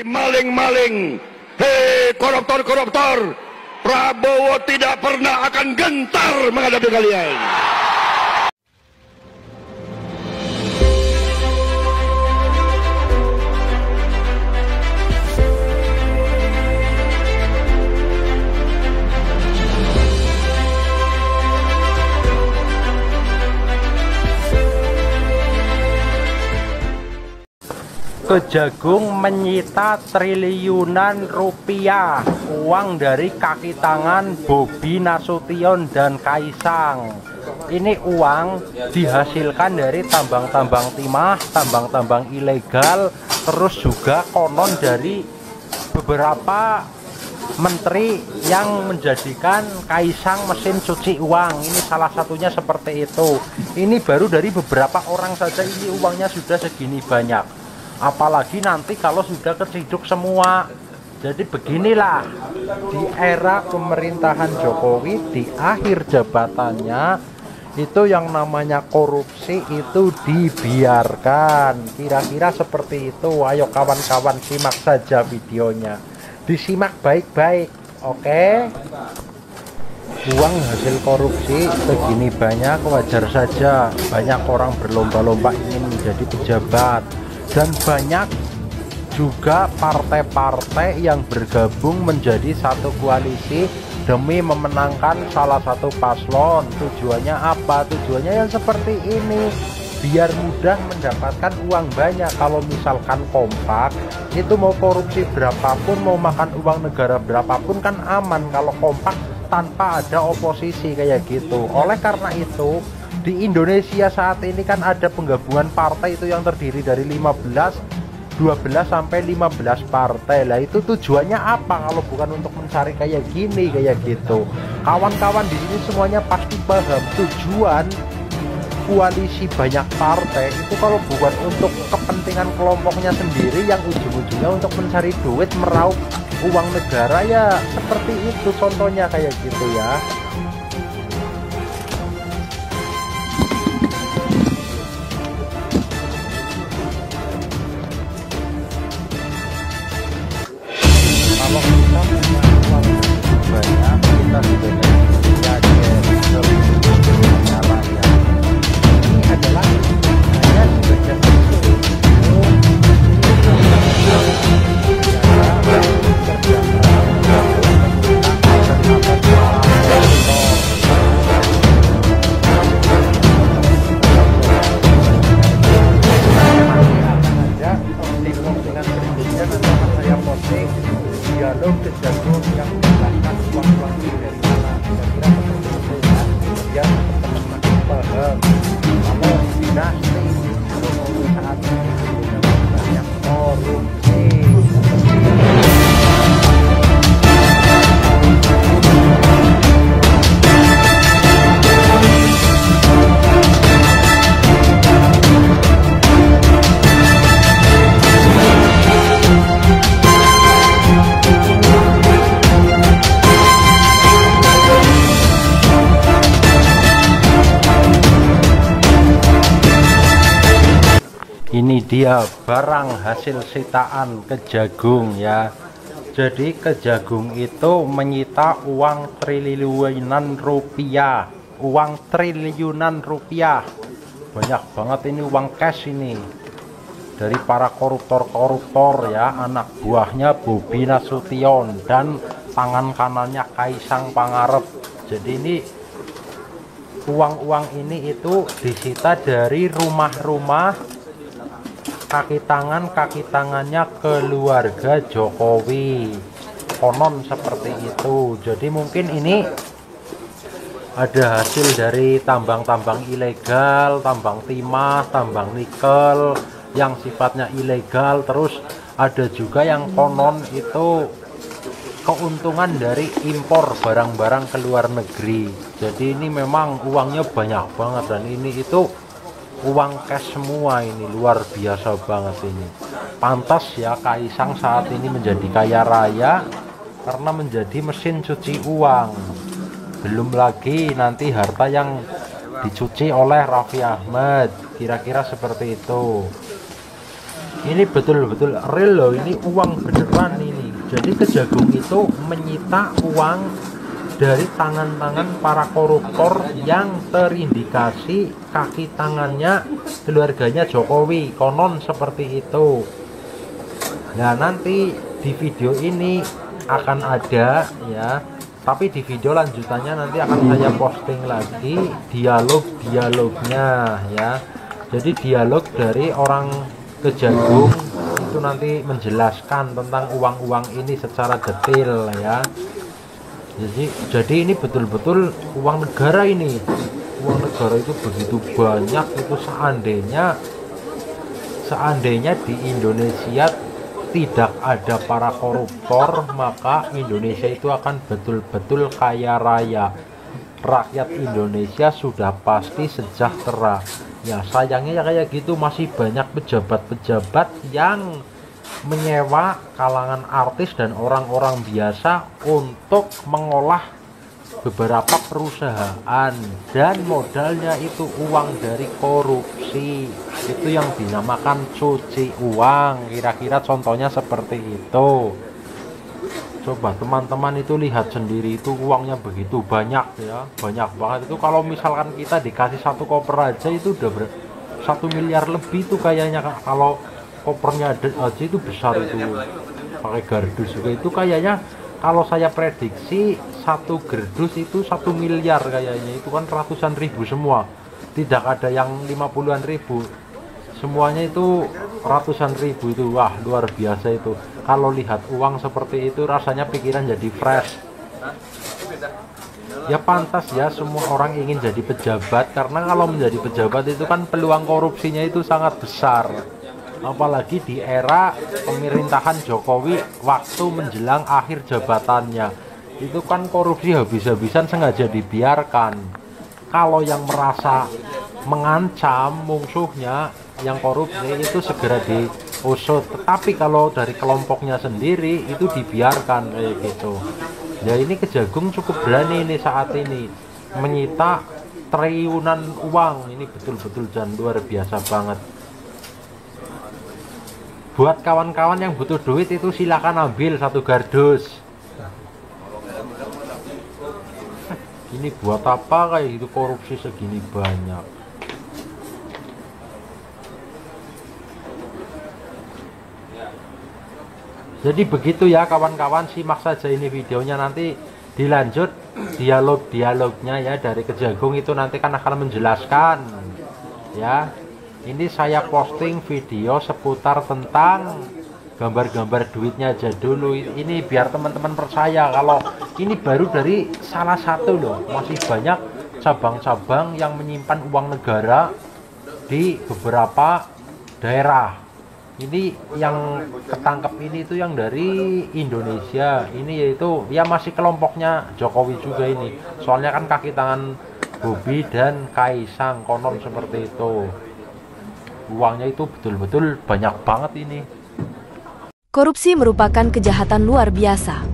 maling-maling, hei koruptor-koruptor, Prabowo tidak pernah akan gentar menghadapi kalian. Kejagung menyita triliunan rupiah uang dari kaki tangan Bobi Nasution dan Kaisang. Ini uang dihasilkan dari tambang-tambang timah, tambang-tambang ilegal, terus juga konon dari beberapa menteri yang menjadikan Kaisang mesin cuci uang. Ini salah satunya seperti itu. Ini baru dari beberapa orang saja, ini uangnya sudah segini banyak. Apalagi nanti kalau sudah keciduk semua. Jadi beginilah, di era pemerintahan Jokowi di akhir jabatannya itu yang namanya korupsi itu dibiarkan. Kira-kira seperti itu. Ayo kawan-kawan simak saja videonya, disimak baik-baik, oke? Uang hasil korupsi segini banyak wajar saja. Banyak orang berlomba-lomba ingin menjadi pejabat, dan banyak juga partai-partai yang bergabung menjadi satu koalisi demi memenangkan salah satu paslon. Tujuannya apa? Tujuannya yang seperti ini, biar mudah mendapatkan uang banyak. Kalau misalkan kompak, itu mau korupsi berapapun, mau makan uang negara berapapun kan aman kalau kompak tanpa ada oposisi kayak gitu. Oleh karena itu, di Indonesia saat ini kan ada penggabungan partai itu yang terdiri dari 12 sampai 15 partai. Lah itu tujuannya apa kalau bukan untuk mencari kayak gini, kayak gitu. Kawan-kawan di sini semuanya pasti paham tujuan koalisi banyak partai itu kalau bukan untuk kepentingan kelompoknya sendiri yang ujung-ujungnya untuk mencari duit, meraup uang negara, ya seperti itu contohnya kayak gitu ya. Kalau kita punya uang banyak, kita sudah caranya. Ini adalah hanya sebagian dialog kejagung yang menjelaskan uang-uang ini dari mana. Kira-kira seperti itu ya, biar teman-teman paham kalau dinasti Jokowi saat ini sudah banyak korupsi. Ini dia barang hasil sitaan Kejagung ya. Jadi Kejagung itu menyita uang triliunan rupiah. Uang triliunan rupiah. Banyak banget ini uang cash ini. Dari para koruptor-koruptor ya, anak buahnya Bobi Nasution dan tangan kanannya Kaisang Pangarep. Jadi ini uang-uang ini itu disita dari rumah-rumah kaki tangannya keluarga Jokowi, konon seperti itu. Jadi mungkin ini ada hasil dari tambang-tambang ilegal, tambang timah, tambang nikel yang sifatnya ilegal. Terus ada juga yang konon itu keuntungan dari impor barang-barang ke luar negeri. Jadi ini memang uangnya banyak banget, dan ini itu uang cash semua, ini luar biasa banget ini. Pantas ya Kaisang saat ini menjadi kaya raya karena menjadi mesin cuci uang. Belum lagi nanti harta yang dicuci oleh Raffi Ahmad, kira-kira seperti itu. Ini betul-betul real loh, ini uang beneran ini. Jadi Kejagung itu menyita uang dari tangan-tangan para koruptor yang terindikasi kaki tangannya keluarganya Jokowi, konon seperti itu. Nah, nanti di video ini akan ada ya, tapi di video lanjutannya nanti akan saya posting lagi dialognya ya. Jadi dialog dari orang Kejagung itu nanti menjelaskan tentang uang-uang ini secara detail ya. Jadi ini betul-betul uang negara ini. Uang negara itu begitu banyak, itu seandainya di Indonesia tidak ada para koruptor, maka Indonesia itu akan betul-betul kaya raya. Rakyat Indonesia sudah pasti sejahtera. Ya sayangnya ya kayak gitu, masih banyak pejabat-pejabat yang menyewa kalangan artis dan orang-orang biasa untuk mengolah beberapa perusahaan, dan modalnya itu uang dari korupsi. Itu yang dinamakan cuci uang, kira-kira contohnya seperti itu. Coba teman-teman itu lihat sendiri, itu uangnya begitu banyak ya, banyak banget. Itu kalau misalkan kita dikasih satu koper aja itu udah 1 miliar lebih tuh kayaknya. Kalau kopernya aja itu besar, itu pakai gardus juga itu kayaknya. Kalau saya prediksi satu gerdus itu 1 miliar kayaknya. Itu kan ratusan ribu semua, tidak ada yang 50-an ribu, semuanya itu ratusan ribu. Itu wah luar biasa itu. Kalau lihat uang seperti itu rasanya pikiran jadi fresh. Ya pantas ya semua orang ingin jadi pejabat, karena kalau menjadi pejabat itu kan peluang korupsinya itu sangat besar. Apalagi di era pemerintahan Jokowi waktu menjelang akhir jabatannya, itu kan korupsi habis-habisan sengaja dibiarkan. Kalau yang merasa mengancam musuhnya yang korupsi itu segera diusut, tetapi kalau dari kelompoknya sendiri itu dibiarkan kayak gitu. Ya ini Kejagung cukup berani ini saat ini menyita triliunan uang, ini betul-betul dan luar biasa banget. Buat kawan-kawan yang butuh duit itu silakan ambil satu gardus. Ini buat apa kayak gitu, korupsi segini banyak. Jadi begitu ya kawan-kawan, simak saja ini videonya, nanti dilanjut dialognya ya dari Kejagung itu nanti kan akan menjelaskan ya. Ini saya posting video seputar tentang gambar-gambar duitnya aja dulu. Ini biar teman-teman percaya kalau ini baru dari salah satu loh, masih banyak cabang-cabang yang menyimpan uang negara di beberapa daerah. Ini yang ketangkep ini itu yang dari Indonesia. Ini yaitu ya masih kelompoknya Jokowi juga ini. Soalnya kan kaki tangan Bobi dan Kaisang, konon seperti itu. Uangnya itu betul-betul banyak banget ini. Korupsi merupakan kejahatan luar biasa.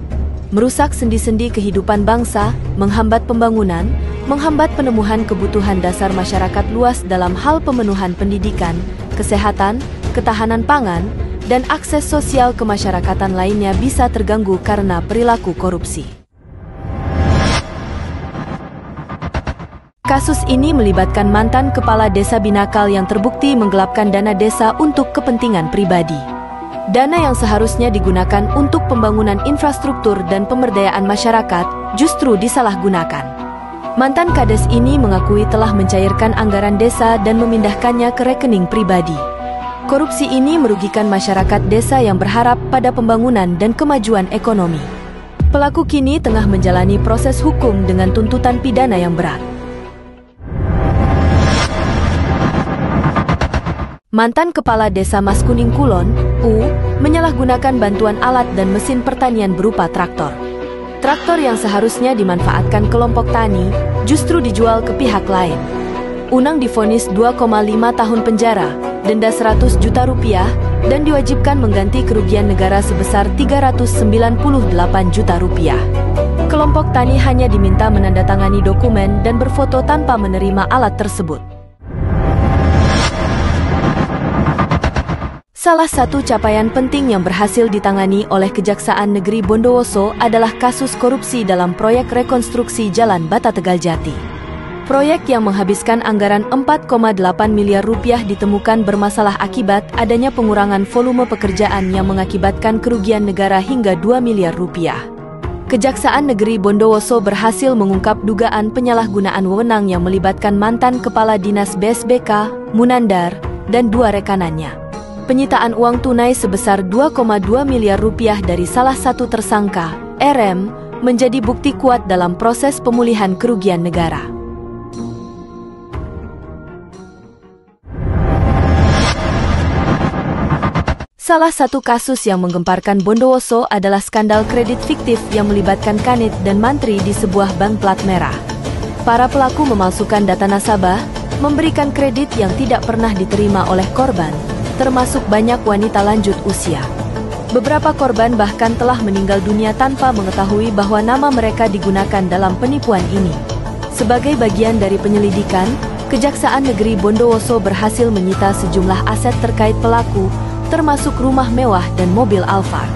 Merusak sendi-sendi kehidupan bangsa, menghambat pembangunan, menghambat pemenuhan kebutuhan dasar masyarakat luas dalam hal pemenuhan pendidikan, kesehatan, ketahanan pangan, dan akses sosial kemasyarakatan lainnya bisa terganggu karena perilaku korupsi. Kasus ini melibatkan mantan kepala desa Binakal yang terbukti menggelapkan dana desa untuk kepentingan pribadi. Dana yang seharusnya digunakan untuk pembangunan infrastruktur dan pemberdayaan masyarakat justru disalahgunakan. Mantan kades ini mengakui telah mencairkan anggaran desa dan memindahkannya ke rekening pribadi. Korupsi ini merugikan masyarakat desa yang berharap pada pembangunan dan kemajuan ekonomi. Pelaku kini tengah menjalani proses hukum dengan tuntutan pidana yang berat. Mantan Kepala Desa Maskuning Kulon, U, menyalahgunakan bantuan alat dan mesin pertanian berupa traktor. Traktor yang seharusnya dimanfaatkan kelompok tani, justru dijual ke pihak lain. Unang divonis 2,5 tahun penjara, denda 100 juta rupiah, dan diwajibkan mengganti kerugian negara sebesar 398 juta rupiah. Kelompok tani hanya diminta menandatangani dokumen dan berfoto tanpa menerima alat tersebut. Salah satu capaian penting yang berhasil ditangani oleh Kejaksaan Negeri Bondowoso adalah kasus korupsi dalam proyek rekonstruksi Jalan Bata Tegal Jati. Proyek yang menghabiskan anggaran 4,8 miliar rupiah ditemukan bermasalah akibat adanya pengurangan volume pekerjaan yang mengakibatkan kerugian negara hingga 2 miliar rupiah. Kejaksaan Negeri Bondowoso berhasil mengungkap dugaan penyalahgunaan wewenang yang melibatkan mantan Kepala Dinas BSBK, Munandar, dan 2 rekanannya. Penyitaan uang tunai sebesar 2,2 miliar rupiah dari salah satu tersangka, RM, menjadi bukti kuat dalam proses pemulihan kerugian negara. Salah satu kasus yang menggemparkan Bondowoso adalah skandal kredit fiktif yang melibatkan Kanit dan Mantri di sebuah bank plat merah. Para pelaku memalsukan data nasabah, memberikan kredit yang tidak pernah diterima oleh korban, termasuk banyak wanita lanjut usia. Beberapa korban bahkan telah meninggal dunia tanpa mengetahui bahwa nama mereka digunakan dalam penipuan ini. Sebagai bagian dari penyelidikan, Kejaksaan Negeri Bondowoso berhasil menyita sejumlah aset terkait pelaku, termasuk rumah mewah dan mobil Alphard.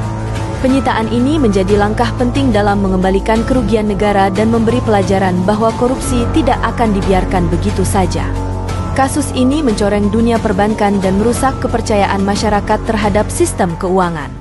Penyitaan ini menjadi langkah penting dalam mengembalikan kerugian negara dan memberi pelajaran bahwa korupsi tidak akan dibiarkan begitu saja. Kasus ini mencoreng dunia perbankan dan merusak kepercayaan masyarakat terhadap sistem keuangan.